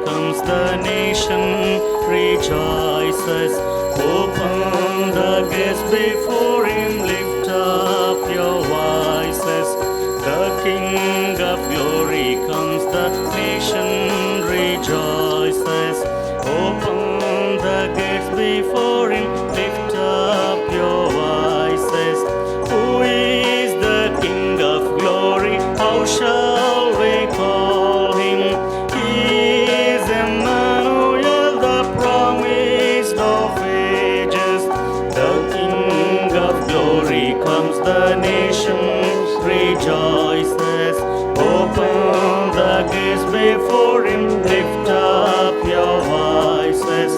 comes, the nation rejoices. Open the gates before him, lift up your voices. The King of glory comes, the nation rejoices. Open the gates before him, lift up your voices. Who is the King of glory? How shall we call him? He is Emmanuel, the promised of ages. The King of glory comes, the nation rejoices. Open the gates before him, lift up your voices.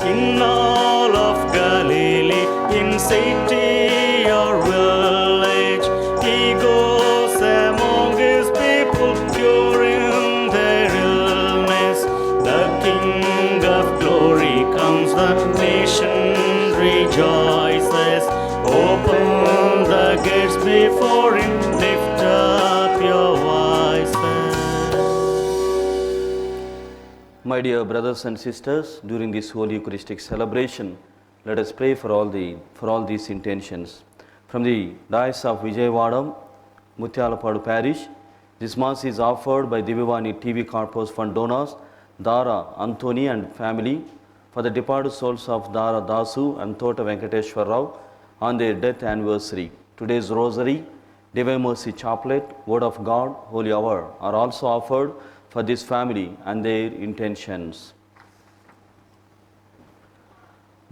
In all of Galilee, in city or village, he goes among his people, curing their illness. The King of glory comes, the nation rejoices. Open the gates before him, lift up your voices. My dear brothers and sisters, during this Holy Eucharistic celebration, let us pray for all these intentions. From the Diocese of Vijayawada, Mutyalapadu Parish, this Mass is offered by Divyavani TV Corpus Fund donors, Dara Anthony and family, for the departed souls of Dara Dasu and Tota Venkateshwar Rao on their death anniversary. Today's Rosary, Divine Mercy Chaplet, Word of God, Holy Hour are also offered for this family and their intentions.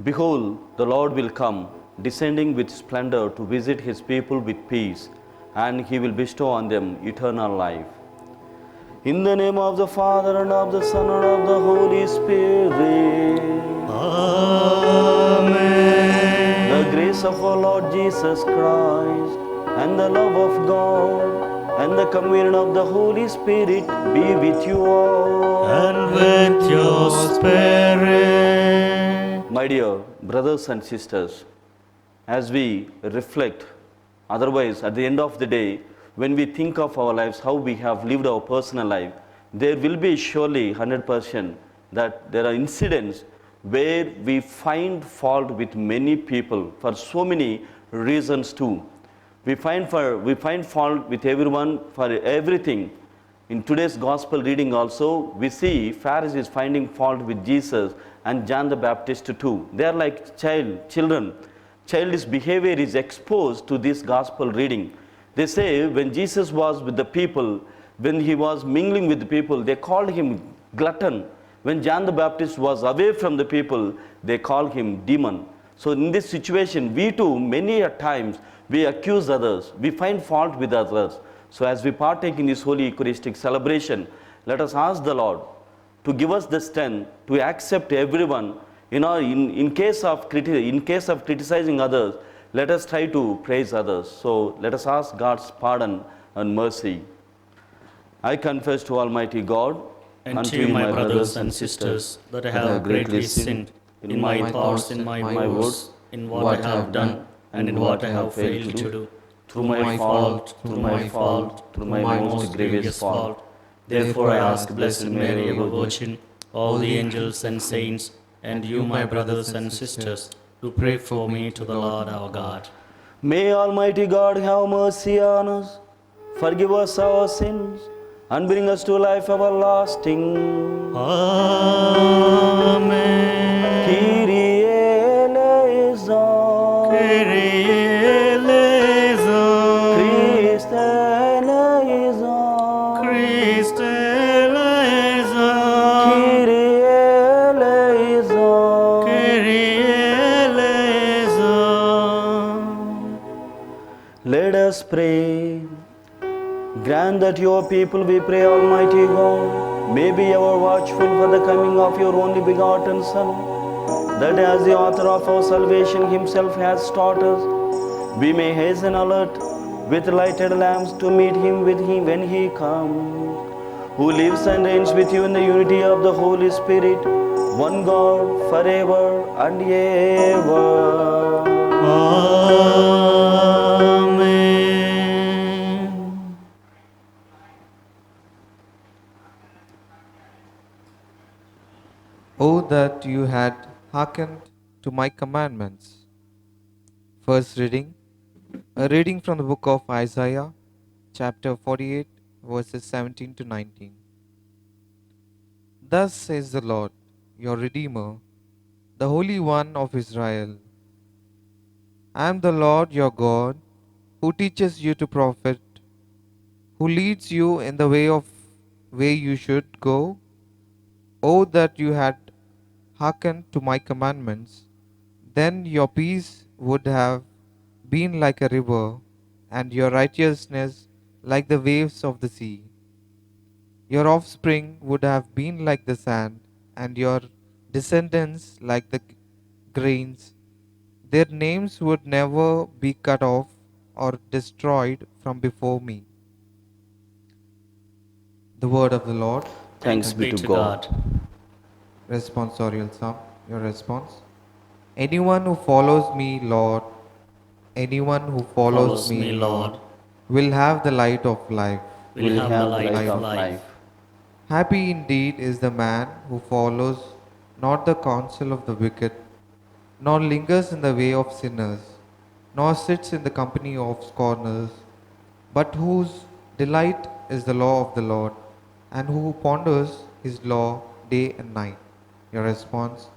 Behold, the Lord will come, descending with splendor to visit his people with peace, and he will bestow on them eternal life. In the name of the Father, and of the Son, and of the Holy Spirit. Amen. The grace of our Lord Jesus Christ, and the love of God, and the communion of the Holy Spirit be with you all. And with your spirit. My dear brothers and sisters, as we reflect, otherwise at the end of the day, when we think of our lives, how we have lived our personal life, there will be surely 100% that there are incidents where we find fault with many people for so many reasons too. We find fault with everyone for everything. In today's gospel reading also, we see Pharisees finding fault with Jesus and John the Baptist too. They are like children. Childish behavior is exposed to this gospel reading. They say when Jesus was with the people, when he was mingling with the people, they called him glutton. When John the Baptist was away from the people, they called him demon. So in this situation, we too, many a times, we accuse others, we find fault with others. So as we partake in this Holy Eucharistic celebration, let us ask the Lord to give us the strength to accept everyone. In case of criticizing others, let us try to praise others. So let us ask God's pardon and mercy. I confess to Almighty God and to you, my brothers and sisters, that I have greatly sinned in my thoughts, in my words, in what I have done, and in what I have failed to do. Through my fault, through my most grievous fault. Therefore I ask Blessed Mary, ever Virgin, all the angels and saints, and you, my brothers and sisters, to pray for me to the Lord our God. May Almighty God have mercy on us, forgive us our sins, and bring us to life everlasting. Amen. Kyrie eleison. Kyrie eleison. Christe eleison. Christe eleison. Kyrie eleison. Kyrie eleison. Let us pray. Grant that your people, we pray, Almighty God, may be ever watchful for the coming of your only begotten Son, that as the author of our salvation himself has taught us, we may hasten alert with lighted lamps to meet him when he comes, who lives and reigns with you in the unity of the Holy Spirit, one God, forever and ever. Amen. Oh, that you had hearkened to my commandments. First reading, a reading from the book of Isaiah, chapter 48, verses 17 to 19. Thus says the Lord, your Redeemer, the Holy One of Israel. I am the Lord your God, who teaches you to profit, who leads you in the way you should go. Oh, that you had hearkened to my commandments, then your peace would have been like a river, and your righteousness like the waves of the sea. Your offspring would have been like the sand, and your descendants like the grains. Their names would never be cut off or destroyed from before me. The word of the Lord. Thanks be to God. Responsorial Psalm. Your response. Anyone who follows me, Lord, anyone who follows me, Lord, will have the light of life. Will have the light of life. life. Happy indeed is the man who follows not the counsel of the wicked, nor lingers in the way of sinners, nor sits in the company of scorners, but whose delight is the law of the Lord, and who ponders his law day and night. Your response.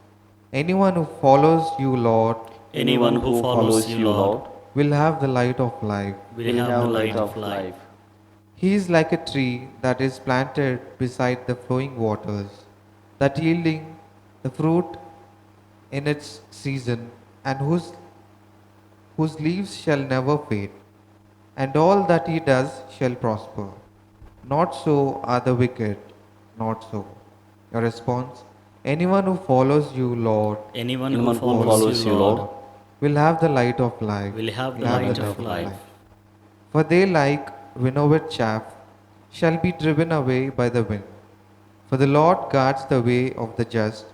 Anyone who follows you, Lord, Anyone who follows you, Lord, will have the light of life. will have the light of life. He is like a tree that is planted beside the flowing waters, that yielding the fruit in its season, and whose leaves shall never fade, and all that he does shall prosper. Not so are the wicked, not so. Your response. Anyone who follows you, Lord, Anyone Anyone who who follows you, Lord, will have the light of life. will have the Will light of life. For they, like winnowed chaff, shall be driven away by the wind. For the Lord guards the way of the just,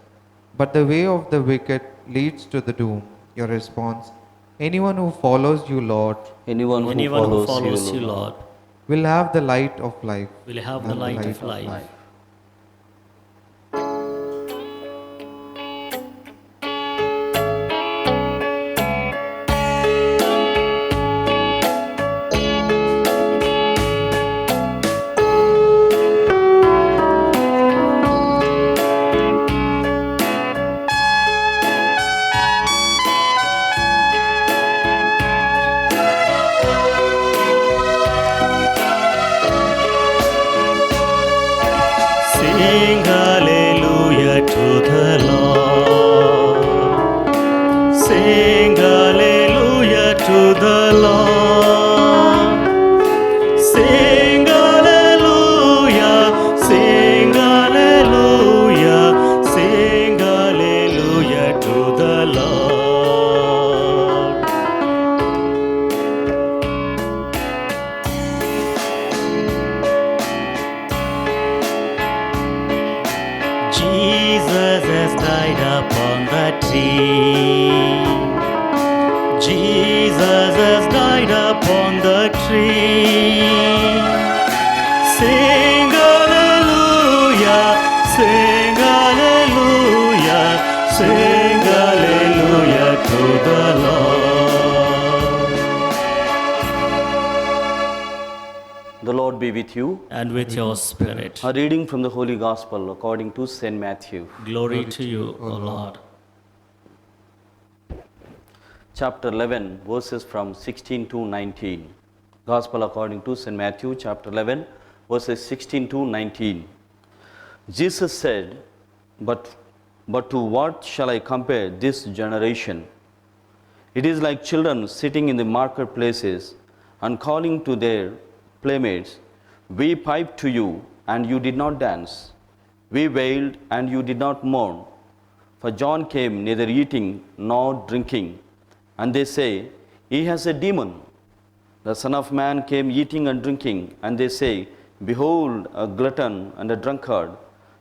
but the way of the wicked leads to the doom. Your response. Anyone who follows you, Lord, Anyone who Anyone who follows follows you, you, Lord, will have the light of life. will have the light of life. Sing hallelujah to the Lord. Sing hallelujah to the Lord. Sing hallelujah, sing hallelujah, sing hallelujah to the Lord. Jesus has died upon the tree. Jesus has died upon the tree. Sing hallelujah, sing hallelujah, sing hallelujah to the Lord. The Lord be with you. And with your spirit. A reading from the Holy Gospel according to St. Matthew. Glory to you, O Lord. Chapter 11, verses from 16 to 19. Gospel according to St. Matthew, chapter 11, verses 16 to 19. Jesus said, But to what shall I compare this generation? It is like children sitting in the marketplaces and calling to their playmates, We piped to you, and you did not dance. We wailed, and you did not mourn. For John came neither eating nor drinking, and they say, He has a demon. The Son of Man came eating and drinking, and they say, Behold, a glutton and a drunkard,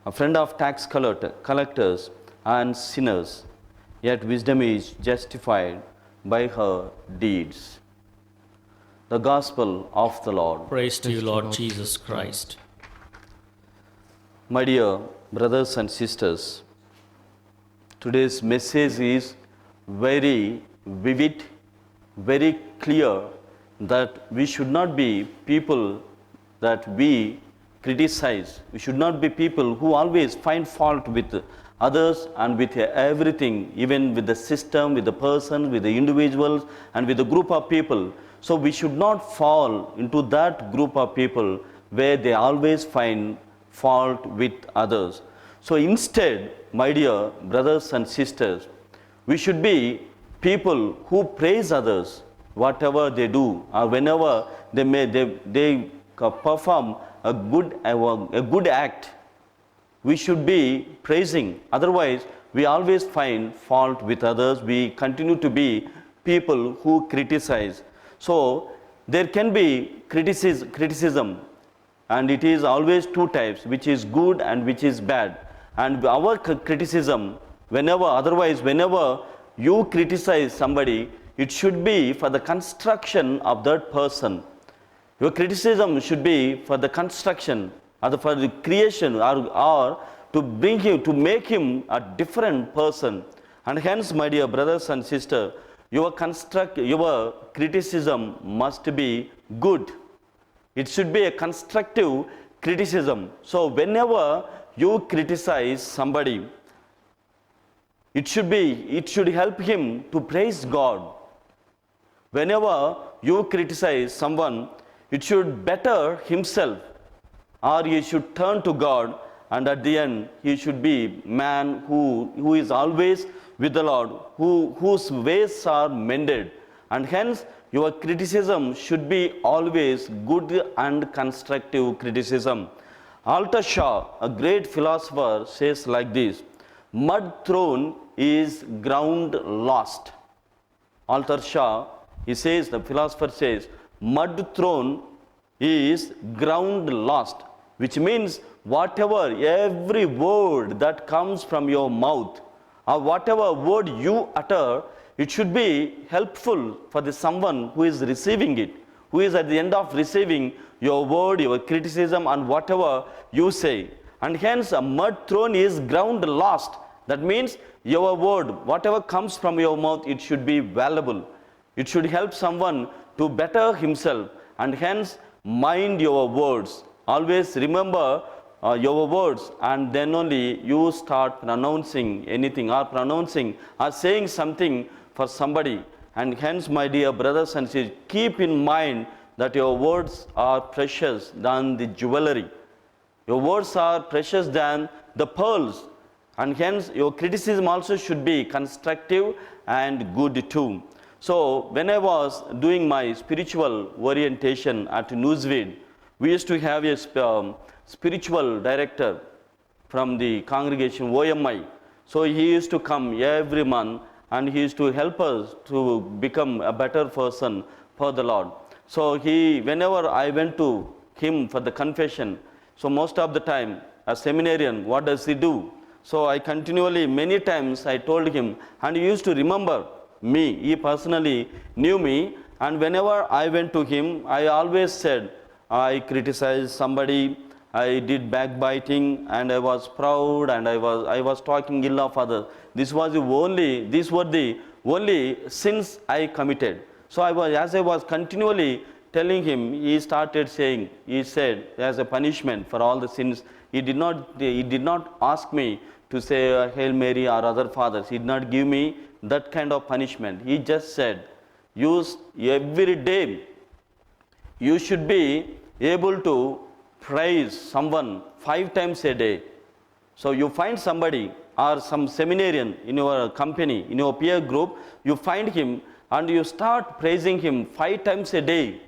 a friend of tax collectors and sinners. Yet wisdom is justified by her deeds. The Gospel of the Lord. Praise to you, Lord Jesus Christ. My dear brothers and sisters, Today's message is very vivid, very clear that we should not be people that we criticize. We should not be people who always find fault with others and with everything, even with the system, with the person, with the individuals, and with the group of people. So we should not fall into that group of people where they always find fault with others. So instead, my dear brothers and sisters, we should be people who praise others, whatever they do, or whenever they perform a good act. We should be praising. Otherwise, we always find fault with others. We continue to be people who criticize. So there can be criticism, and it is always two types, which is good and which is bad. And our criticism, whenever you criticize somebody, it should be for the construction of that person. Your criticism should be for the construction, or for the creation, or to bring him, to make him a different person. And hence, my dear brothers and sisters, your criticism must be good. It should be a constructive criticism. So whenever you criticize somebody, it should help him to praise God. Whenever you criticize someone, it should better himself, or he should turn to God, and at the end he should be man who is always with the Lord, whose ways are mended. And hence your criticism should be always good and constructive criticism. Alta Shaw, a great philosopher, says like this: mud thrown is ground lost. Alta Shaw, the philosopher says, mud thrown is ground lost, which means every word that comes from your mouth, or whatever word you utter, it should be helpful for the someone who is receiving it, who is at the end of receiving your word, your criticism, and whatever you say. And hence a mud thrown is ground lost. That means your word, whatever comes from your mouth, it should be valuable. It should help someone to better himself. And hence mind your words. Always remember your words, and then only you start pronouncing anything, or saying something for somebody. And hence, my dear brothers and sisters, keep in mind that your words are precious than the jewelry. Your words are precious than the pearls. And hence your criticism also should be constructive and good too. So when I was doing my spiritual orientation at Newsweed, we used to have a spiritual director from the congregation OMI. So he used to come every month, and he used to help us to become a better person for the Lord. So whenever I went to him for the confession, so most of the time, a seminarian, what does he do? So I continually, many times I told him, and he used to remember me. He personally knew me, and whenever I went to him, I always said, I criticized somebody, I did backbiting, and I was proud, and I was talking ill of others. These were the only sins I committed. So as I was continually telling him, he said, as a punishment for all the sins, he did not ask me to say Hail Mary or other fathers. He did not give me that kind of punishment. He just said, every day you should be able to praise someone 5 times a day. So you find somebody or some seminarian in your company, in your peer group, you find him and you start praising him 5 times a day.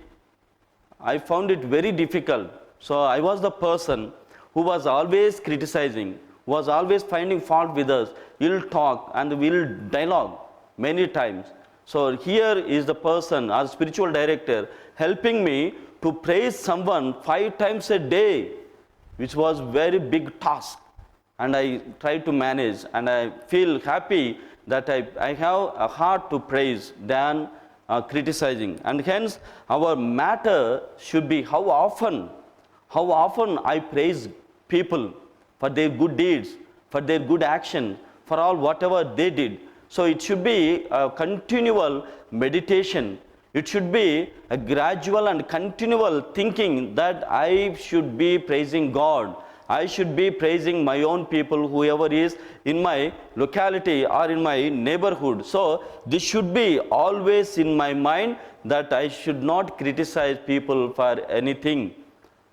I found it very difficult. So I was the person who was always criticizing, was always finding fault with us. He'll talk and we'll dialogue many times. So here is the person, our spiritual director, helping me to praise someone 5 times a day, which was very big task. And I tried to manage, and I feel happy that I have a heart to praise than criticizing. And hence our matter should be how often I praise people for their good deeds, for their good action, for all whatever they did. So it should be a continual meditation. It should be a gradual and continual thinking that I should be praising God. I should be praising my own people, whoever is in my locality or in my neighborhood. So this should be always in my mind, that I should not criticize people for anything.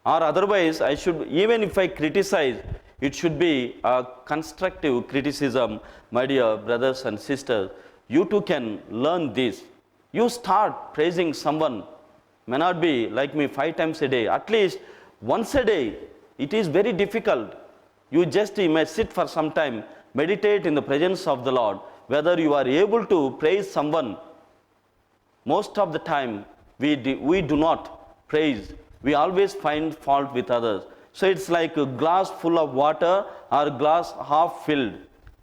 Or otherwise, I should, even if I criticize, it should be a constructive criticism. My dear brothers and sisters, you too can learn this. You start praising someone. May not be like me 5 times a day, at least once a day. It is very difficult. You may sit for some time, meditate in the presence of the Lord, whether you are able to praise someone. Most of the time, we do not praise. We always find fault with others. So it's like a glass full of water or a glass half filled.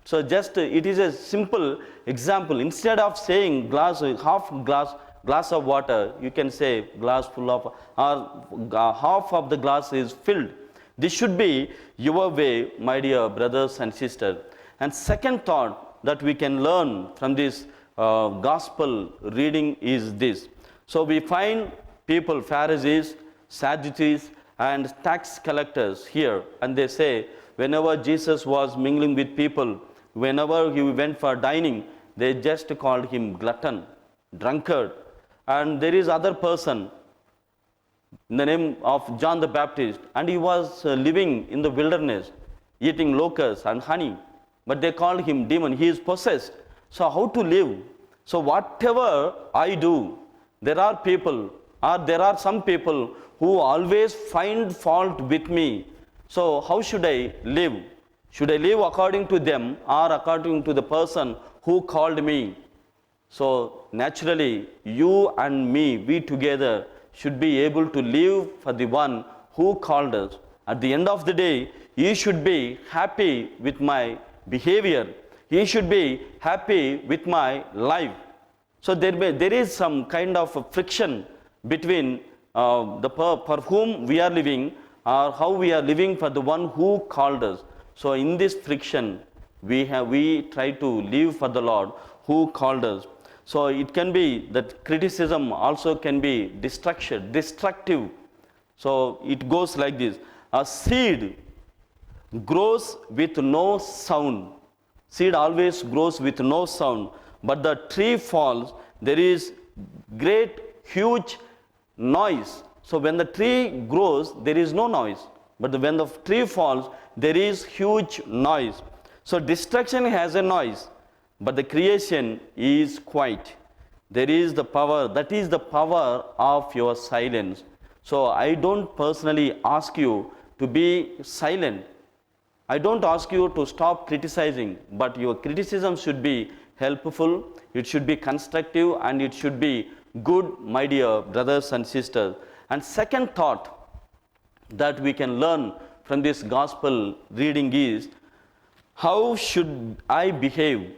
So it is a simple example. Instead of saying half glass of water, you can say glass full of, or half of the glass is filled. This should be your way, my dear brothers and sisters. And second thought that we can learn from this gospel reading is this. So we find people, Pharisees, Sadducees, and tax collectors here, and they say whenever Jesus was mingling with people, whenever he went for dining, they just called him glutton, drunkard. And there is other person in the name of John the Baptist, and he was living in the wilderness, eating locusts and honey, but they called him demon. He is possessed. So how to live? So whatever I do, there are some people who always find fault with me. So how should I live? Should I live according to them or according to the person who called me? So naturally, you and me, we together should be able to live for the one who called us. At the end of the day, you should be happy with my behavior. You should be happy with my life. So there is some kind of a friction between for whom we are living, or how we are living for the one who called us. So in this friction, we try to live for the Lord who called us. So it can be that criticism also can be destructive. So it goes like this. A seed grows with no sound. Seed always grows with no sound. But the tree falls, there is great, huge noise. So when the tree grows, there is no noise. But when the tree falls, there is huge noise. So destruction has a noise, but the creation is quiet. There is the power, that is the power of your silence. So I don't personally ask you to be silent. I don't ask you to stop criticizing, but your criticism should be helpful, it should be constructive, and it should be good, my dear brothers and sisters. And second thought that we can learn from this gospel reading is, how should I behave?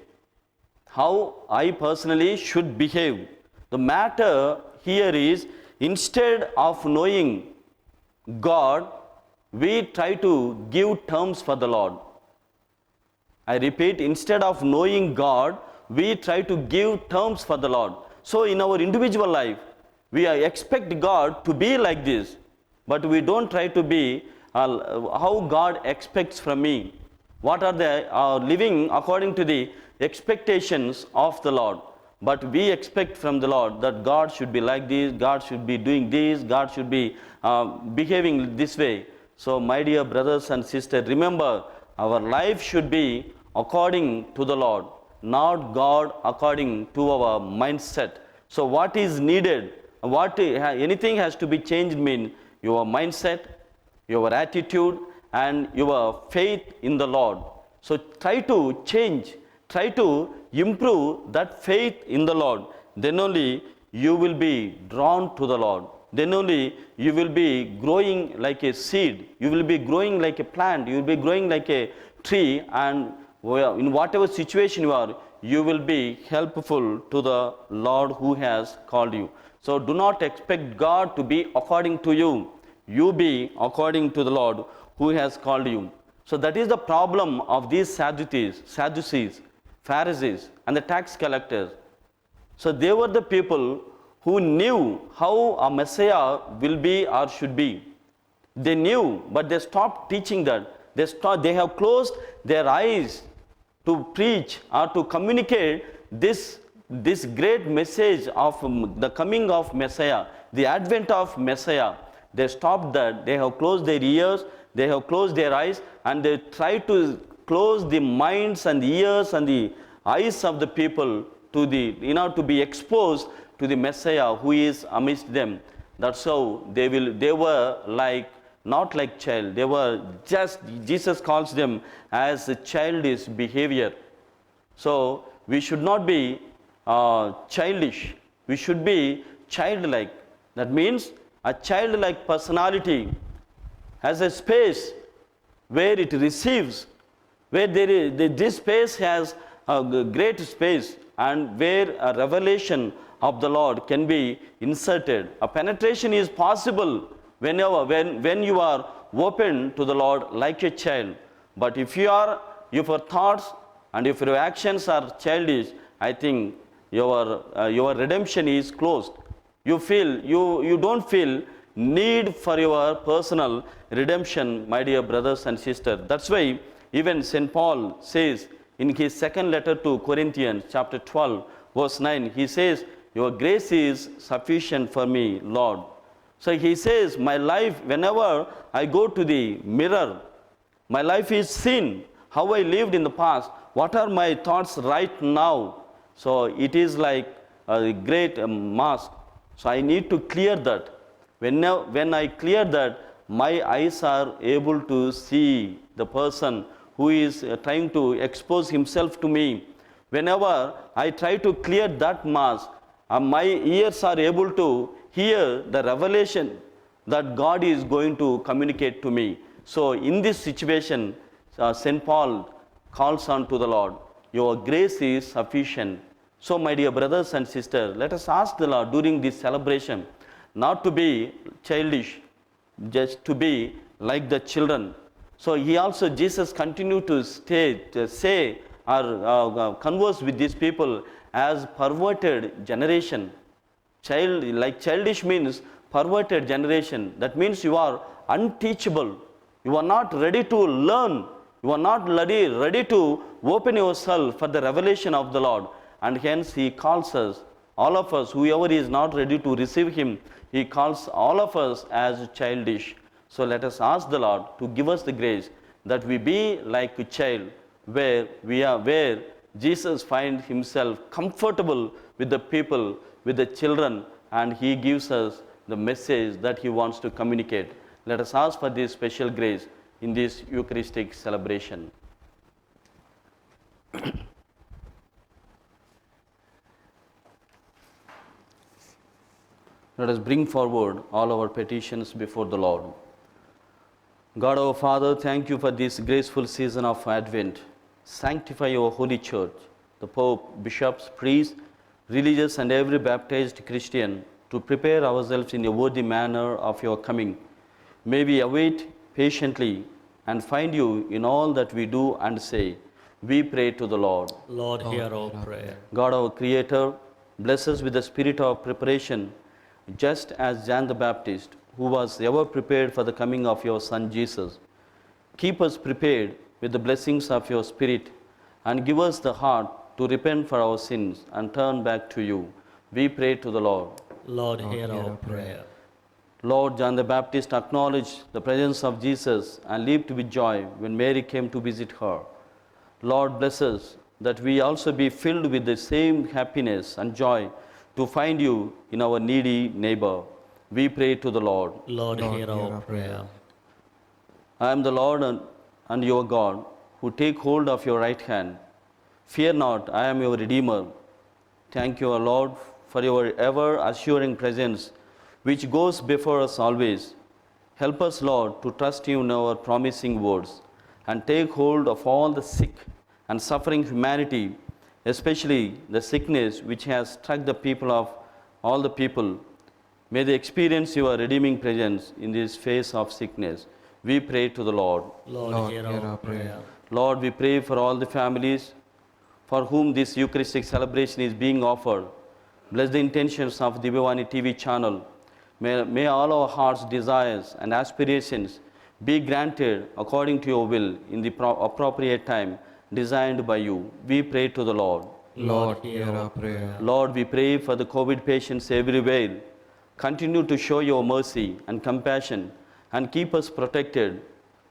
How I personally should behave. The matter here is, instead of knowing God, we try to give terms for the Lord. I repeat, instead of knowing God, we try to give terms for the Lord. So in our individual life, we expect God to be like this, but we don't try to be how God expects from me. What are they living according to the expectations of the Lord? But we expect from the Lord that God should be like this, God should be doing this, God should be behaving this way. So my dear brothers and sisters, remember, our life should be according to the Lord, not God according to our mindset. So what is needed, anything has to be changed, mean your mindset, your attitude, and your faith in the Lord. So try to change, try to improve that faith in the Lord. Then only you will be drawn to the Lord. Then only you will be growing like a seed. You will be growing like a plant. You will be growing like a tree. And in whatever situation you are, you will be helpful to the Lord who has called you. So do not expect God to be according to you. You be according to the Lord who has called you. So that is the problem of these Sadducees, Pharisees, and the tax collectors. So they were the people who knew how a Messiah will be or should be. They knew, but they stopped teaching that. They have closed their eyes to preach or to communicate this great message of the coming of Messiah, the advent of Messiah. They stopped that. They have closed their ears, they have closed their eyes, and they try to close the minds and the ears and the eyes of the people to to be exposed to the Messiah who is amidst them. That's how they were like, not like child. They were just, Jesus calls them as a childish behavior. So we should not be childish. We should be childlike. That means a childlike personality has a space where it receives, where this space has a great space, and where a revelation of the Lord can be inserted. A penetration is possible when you are open to the Lord like a child. But if your thoughts and if your actions are childish, I think your redemption is closed. You don't feel need for your personal redemption, my dear brothers and sisters. That's why even St. Paul says in his second letter to Corinthians, chapter 12, verse 9, he says, "Your grace is sufficient for me, Lord." So he says, my life, whenever I go to the mirror, my life is seen, how I lived in the past, what are my thoughts right now. So it is like a great mask. So I need to clear that. When I clear that, my eyes are able to see the person who is trying to expose himself to me. Whenever I try to clear that mask, my ears are able to hear the revelation that God is going to communicate to me. So in this situation, St. Paul calls on to the Lord, "Your grace is sufficient." So my dear brothers and sisters, let us ask the Lord during this celebration not to be childish, just to be like the children. So Jesus continued to say or converse with these people as perverted generation. Childish means perverted generation. That means you are unteachable. You are not ready to learn. You are not ready to open yourself for the revelation of the Lord. And hence he calls us, all of us, whoever is not ready to receive him, he calls all of us as childish. So let us ask the Lord to give us the grace that we be like a child, where Jesus finds himself comfortable with the people, with the children, and he gives us the message that he wants to communicate. Let us ask for this special grace in this Eucharistic celebration. Let us bring forward all our petitions before the Lord. God our Father, thank you for this graceful season of Advent. Sanctify your holy church, the Pope, bishops, priests, religious and every baptized Christian, to prepare ourselves in a worthy manner of your coming. May we await patiently and find you in all that we do and say. We pray to the Lord. Lord, hear our prayer. God our Creator, bless us with the spirit of preparation, just as John the Baptist, who was ever prepared for the coming of your Son Jesus. Keep us prepared with the blessings of your Spirit, and give us the heart to repent for our sins and turn back to you. We pray to the Lord. Lord, hear our prayer. Lord, John the Baptist acknowledged the presence of Jesus and leaped with joy when Mary came to visit her. Lord, bless us that we also be filled with the same happiness and joy to find you in our needy neighbor. We pray to the Lord. Lord, hear our prayer. I am the Lord and your God, who take hold of your right hand. Fear not, I am your Redeemer. Thank you, O Lord, for your ever assuring presence, which goes before us always. Help us, Lord, to trust you in our promising words, and take hold of all the sick and suffering humanity, especially the sickness which has struck the people of all the people. May they experience your redeeming presence in this phase of sickness. we pray to the Lord. Lord, hear our prayer. Lord, we pray for all the families for whom this Eucharistic celebration is being offered. Bless the intentions of the Divavani TV channel. May all our hearts' desires and aspirations be granted according to your will in the appropriate time designed by you. We pray to the Lord. Lord, hear our prayer. Lord, we pray for the COVID patients everywhere. Continue to show your mercy and compassion and keep us protected.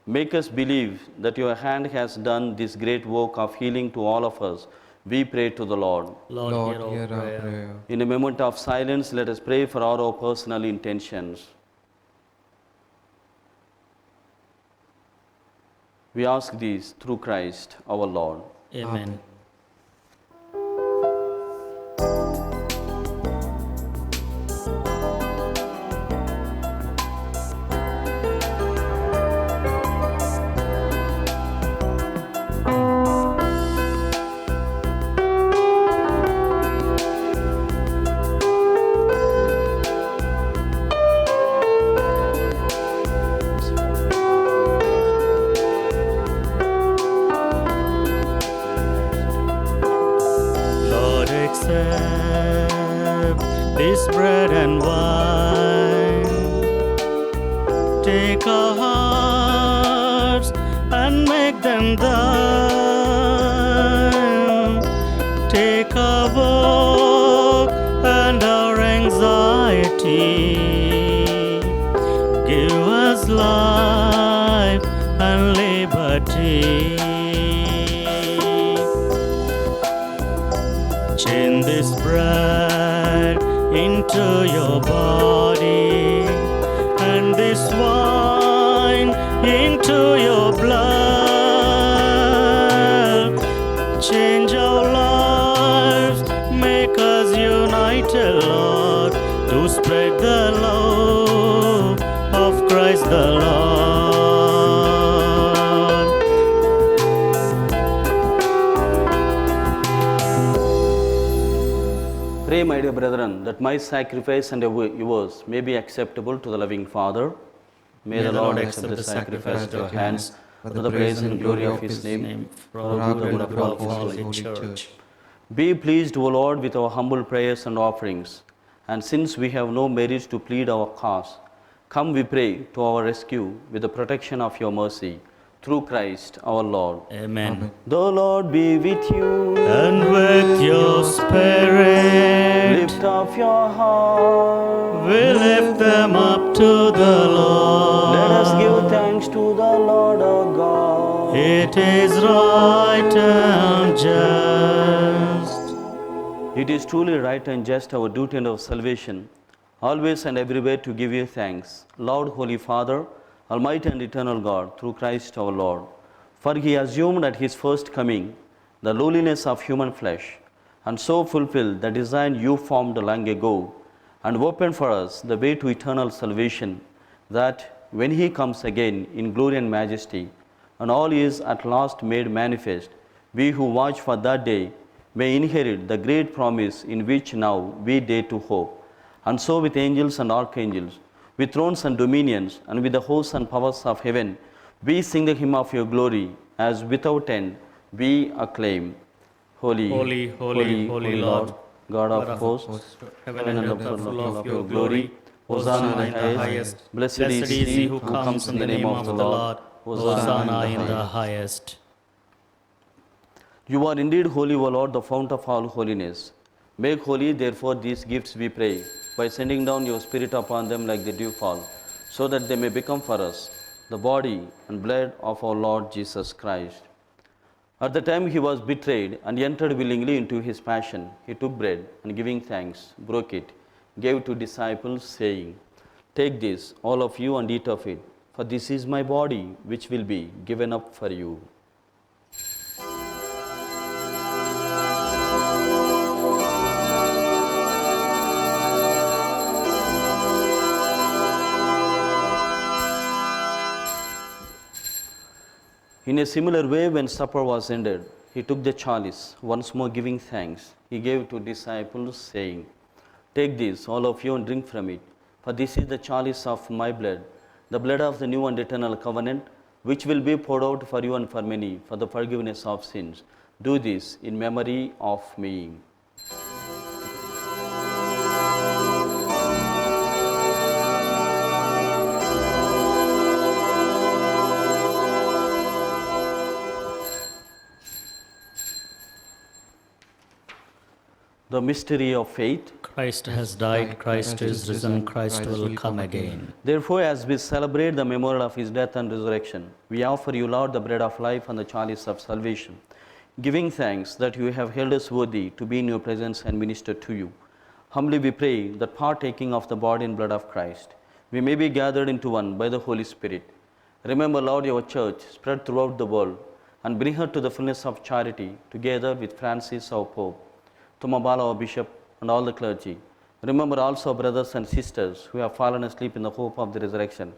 Make us believe that your hand has done this great work of healing to all of us. We pray to the Lord. Lord, hear our prayer. In a moment of silence, let us pray for all our personal intentions. We ask these through Christ our Lord. Amen. Lord, accept this bread and wine. Take our hearts and make them thine. Take our work and our anxiety. Give us life and liberty. Change this bread into your body and this wine into your blood. Change our lives, make us united, Lord, to spread the love of Christ the Lord. Pray, my dear brethren, that my sacrifice and yours may be acceptable to the loving Father. May the Lord accept the sacrifice at your hands for the praise and glory of his name, for our good and the good of all his church. Be pleased, O Lord, with our humble prayers and offerings. And since we have no merits to plead our cause, come, we pray, to our rescue with the protection of your mercy. Through Christ our Lord. Amen. The Lord be with you. And with your spirit, Lift up your heart. we lift them up to the Lord. Let us give thanks to the Lord our God. It is right and just. It is truly right and just, our duty and our salvation, always and everywhere to give you thanks, Lord, Holy Father, Almighty and eternal God, through Christ our Lord. For he assumed at his first coming the lowliness of human flesh, and so fulfilled the design you formed long ago, and opened for us the way to eternal salvation, that when he comes again in glory and majesty, and all is at last made manifest, we who watch for that day may inherit the great promise in which now we dare to hope. And so with angels and archangels, with thrones and dominions, and with the hosts and powers of heaven, we sing the hymn of your glory, as without end we acclaim. Holy, Holy, holy, holy Lord, God of hosts, heaven and earth are full of your glory. Hosanna in the highest. Blessed is he who comes in the name of the Lord. Hosanna in the highest. You are indeed holy, O Lord, the fount of all holiness. Make holy, therefore, these gifts, we pray, by sending down your Spirit upon them like the dewfall, so that they may become for us the body and blood of our Lord Jesus Christ. At the time he was betrayed and entered willingly into his passion, he took bread and giving thanks, broke it, gave to disciples, saying, Take this, all of you, and eat of it, for this is my body, which will be given up for you. In a similar way, when supper was ended, he took the chalice, once more giving thanks. He gave to disciples, saying, Take this, all of you, and drink from it, for this is the chalice of my blood, the blood of the new and eternal covenant, which will be poured out for you and for many for the forgiveness of sins. Do this in memory of me. The mystery of faith. Christ has died, Christ is risen, Christ will come again. Therefore, as we celebrate the memorial of his death and resurrection, we offer you, Lord, the bread of life and the chalice of salvation, giving thanks that you have held us worthy to be in your presence and minister to you. Humbly we pray that partaking of the body and blood of Christ, we may be gathered into one by the Holy Spirit. Remember, Lord, your church spread throughout the world and bring her to the fullness of charity, together with Francis, our Pope, Tumabala, our Bishop, and all the clergy. Remember also our brothers and sisters who have fallen asleep in the hope of the resurrection,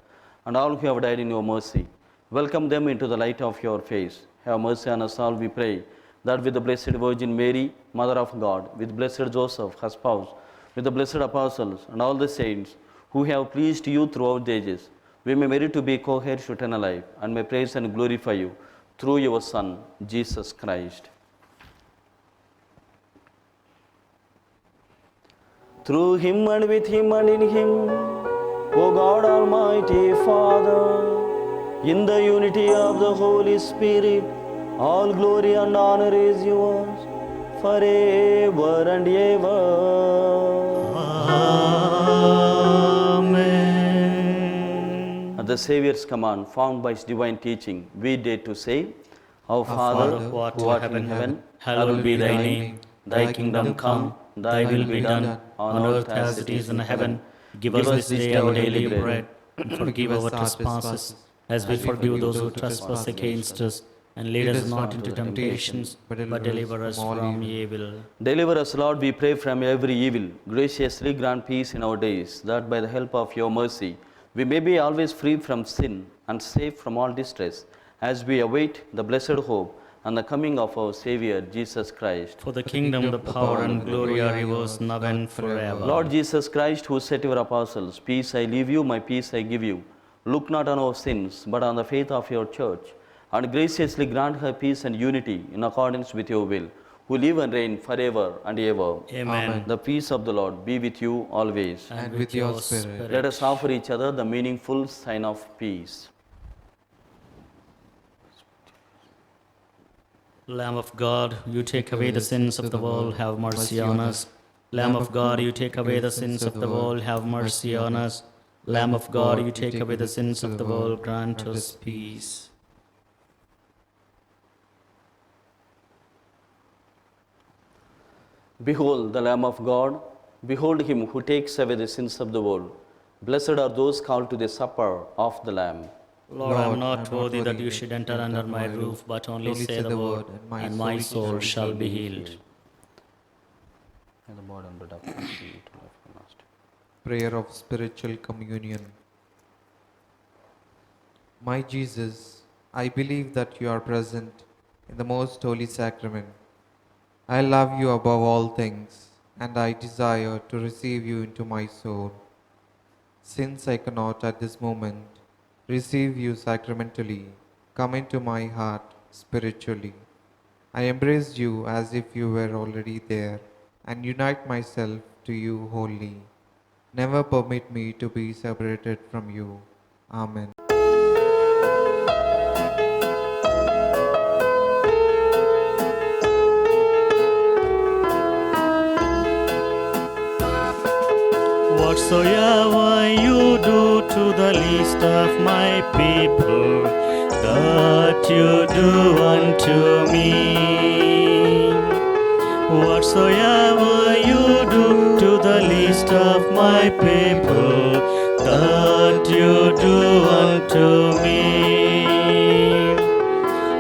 and all who have died in your mercy. Welcome them into the light of your face. Have mercy on us all, we pray, that with the Blessed Virgin Mary, Mother of God, with Blessed Joseph, her spouse, with the blessed apostles, and all the saints who have pleased you throughout the ages, we may merit to be co-heirs to eternal life, and may praise and glorify you through your Son, Jesus Christ. Through him and with him and in him, O God Almighty Father, in the unity of the Holy Spirit, all glory and honor is yours forever and ever. Amen. At the Saviour's command, formed by his divine teaching, we dare to say, Our Father, Father, who art who art in in heaven, heaven, hallowed be thy name. Thy kingdom come, thy will be done, on earth as it is in heaven. Give us this day our daily bread, and forgive our trespasses, as we forgive those who trespass against us. And lead us not into temptations, but deliver us from evil. Deliver us, Lord, we pray, from every evil. Graciously grant peace in our days, that by the help of your mercy, we may be always free from sin and safe from all distress, as we await the blessed hope and the coming of our Savior, Jesus Christ. For the kingdom, the power, and glory are yours now and forever. Lord Jesus Christ, who said to your apostles, Peace I leave you, my peace I give you, look not on our sins, but on the faith of your church, and graciously grant her peace and unity in accordance with your will, who live and reign forever and ever. Amen. The peace of the Lord be with you always. And with your spirit. Let us offer each other the meaningful sign of peace. Lamb of God, you take away the sins of the world, have mercy on us. Lamb of God, you take away the sins of the world, have mercy on us. Lamb of God, you take away the sins of the world, grant us peace. Behold the Lamb of God, behold him who takes away the sins of the world. Blessed are those called to the supper of the Lamb. Lord, I am not worthy that you should enter under my roof, but only say the word, and my soul shall be healed. And the body and blood of Christ be to life everlasting. Prayer of Spiritual Communion. My Jesus, I believe that you are present in the most holy sacrament. I love you above all things, and I desire to receive you into my soul. Since I cannot at this moment receive you sacramentally, come into my heart spiritually. I embrace you as if you were already there, and unite myself to you wholly. Never permit me to be separated from you. Amen. Whatsoever you do to the least of my people, that you do unto me. Whatsoever you do to the least of my people, that you do unto me.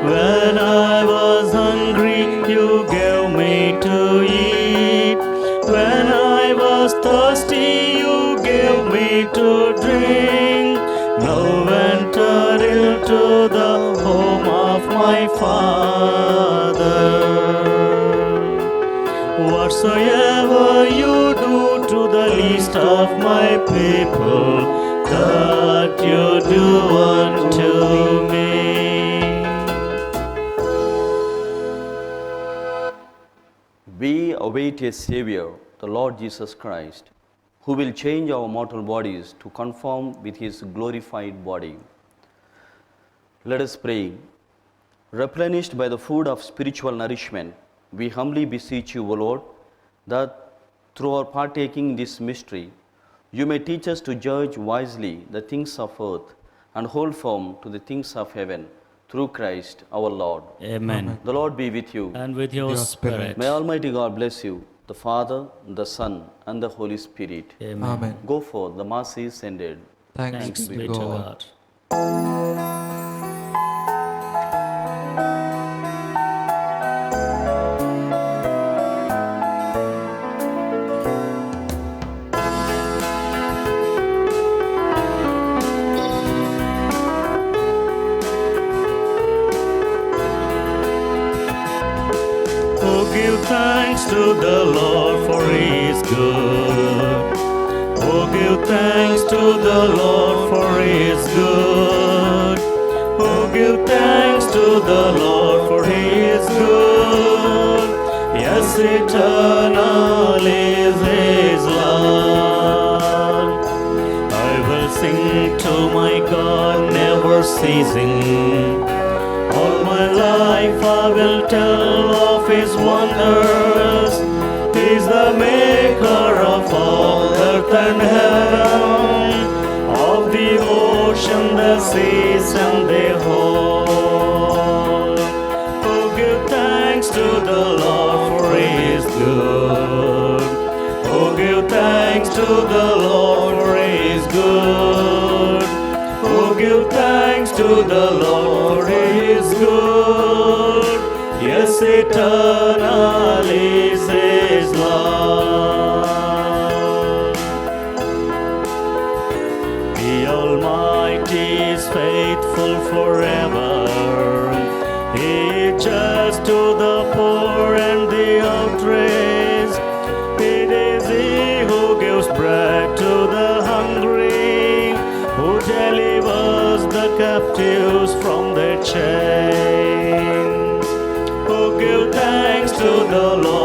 When I was hungry, you gave me to eat. When I was thirsty, you gave me to drink. Now enter into the home of my Father. Whatsoever you do to the least of my people, that you do unto me. We await a Savior, the Lord Jesus Christ, who will change our mortal bodies to conform with His glorified body. Let us pray. Replenished by the food of spiritual nourishment, we humbly beseech you, O Lord, that through our partaking in this mystery, you may teach us to judge wisely the things of earth and hold firm to the things of heaven, through Christ our Lord. Amen. The Lord be with you. And with your Your spirit. spirit. May Almighty God bless you, the Father, the Son, and the Holy Spirit. Amen. Amen. Go forth, the Mass is ended. Thanks Thanks be be to to God. God. Oh, give thanks to the Lord, for He is good. Oh, give thanks to the Lord, for He is good. Oh, give thanks to the Lord, for He is good. Yes, eternal is His love. I will sing to my God, never ceasing. All my life I will tell of His wonders. He's the maker of all earth and heaven, of the ocean, the seas, and the whole. Oh, give thanks to the Lord, for He is good. Oh, give thanks to the Lord, for He is good. Oh, give thanks to the Lord, He is good. Yes, eternal is His love. The Almighty is faithful forever. He is just to the poor and the outraged. It is He who gives bread to the hungry, who delivers the captives from their chains. Oh, give thanks to the Lord.